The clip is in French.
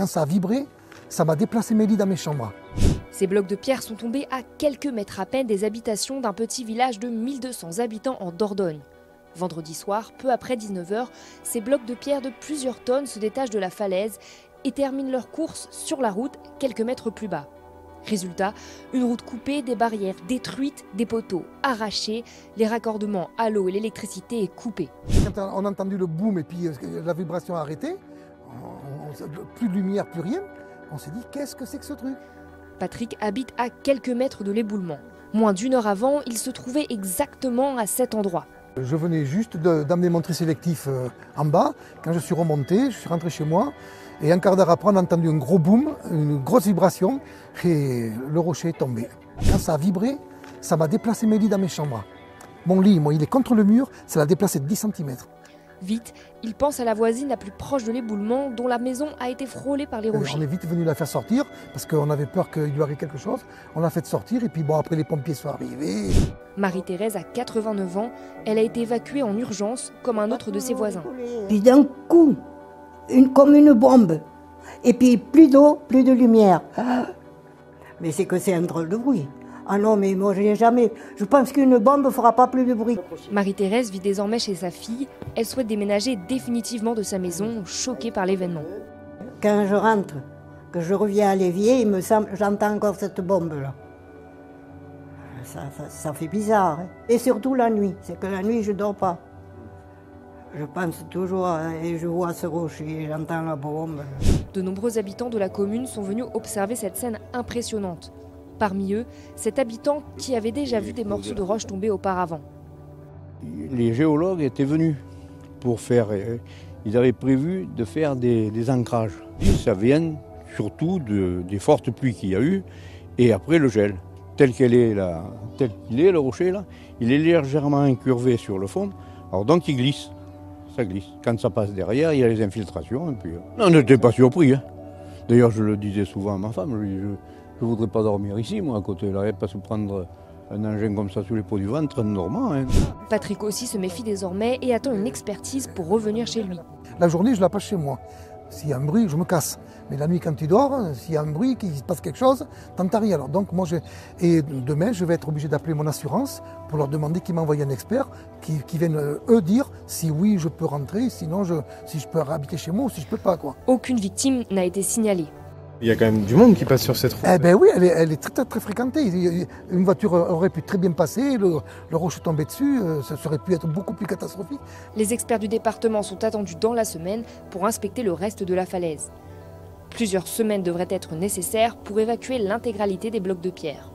Quand ça a vibré, ça m'a déplacé mes lits dans mes chambres. Ces blocs de pierre sont tombés à quelques mètres à peine des habitations d'un petit village de 1200 habitants en Dordogne. Vendredi soir, peu après 19 h, ces blocs de pierre de plusieurs tonnes se détachent de la falaise et terminent leur course sur la route quelques mètres plus bas. Résultat, une route coupée, des barrières détruites, des poteaux arrachés, les raccordements à l'eau et l'électricité est coupés. Quand on a entendu le boom et puis la vibration a arrêté, plus de lumière, plus rien, on s'est dit qu'est-ce que c'est que ce truc? Patrick habite à quelques mètres de l'éboulement. Moins d'une heure avant, il se trouvait exactement à cet endroit. Je venais juste d'amener mon tri sélectif en bas. Quand je suis remonté, je suis rentré chez moi. Et un quart d'heure après, on a entendu un gros boom, une grosse vibration. Et le rocher est tombé. Quand ça a vibré, ça m'a déplacé mes lits dans mes chambres. Mon lit, moi, il est contre le mur, ça l'a déplacé de 10 cm. Vite, il pense à la voisine la plus proche de l'éboulement, dont la maison a été frôlée par les rochers. On est vite venu la faire sortir, parce qu'on avait peur qu'il lui arrive quelque chose. On l'a fait sortir, et puis bon, après les pompiers sont arrivés. Marie-Thérèse a 89 ans, elle a été évacuée en urgence, comme un autre de ses voisins. Puis d'un coup, comme une bombe, et puis plus d'eau, plus de lumière. Mais c'est que c'est un drôle de bruit. Ah non, mais moi je pense qu'une bombe ne fera pas plus de bruit. Marie-Thérèse vit désormais chez sa fille. Elle souhaite déménager définitivement de sa maison, choquée par l'événement. Quand je rentre, que je reviens à l'évier, j'entends encore cette bombe-là. Ça fait bizarre. Hein. Et surtout la nuit, c'est que la nuit je ne dors pas. Je pense toujours et je vois ce rocher, j'entends la bombe. De nombreux habitants de la commune sont venus observer cette scène impressionnante. Parmi eux, cet habitant qui avait déjà vu des morceaux de roche tomber auparavant. Les géologues étaient venus pour faire, ils avaient prévu de faire des ancrages. Ça vient surtout des fortes pluies qu'il y a eu et après le gel. Tel qu'il est, le rocher, là, il est légèrement incurvé sur le fond, alors donc il glisse. Ça glisse. Quand ça passe derrière, il y a les infiltrations. Et puis, on n'était pas surpris. Hein. D'ailleurs, je le disais souvent à ma femme, je ne voudrais pas dormir ici, moi, à côté. Là, et pas se prendre un engin comme ça sous les peaux du ventre, normand. Hein. Patrick aussi se méfie désormais et attend une expertise pour revenir chez lui. La journée, je la passe chez moi. S'il y a un bruit, je me casse. Mais la nuit, quand tu dors, s'il y a un bruit, qu'il se passe quelque chose, t'entends rien. Alors donc, et demain, je vais être obligé d'appeler mon assurance pour leur demander qu'ils m'envoient un expert qui vienne, eux, dire si oui, je peux rentrer, sinon, si je peux habiter chez moi ou si je peux pas, quoi. Aucune victime n'a été signalée. Il y a quand même du monde qui passe sur cette route. Eh ben oui, elle est très, très, très fréquentée. Une voiture aurait pu très bien passer, le rocher tombé dessus, ça aurait pu être beaucoup plus catastrophique. Les experts du département sont attendus dans la semaine pour inspecter le reste de la falaise. Plusieurs semaines devraient être nécessaires pour évacuer l'intégralité des blocs de pierre.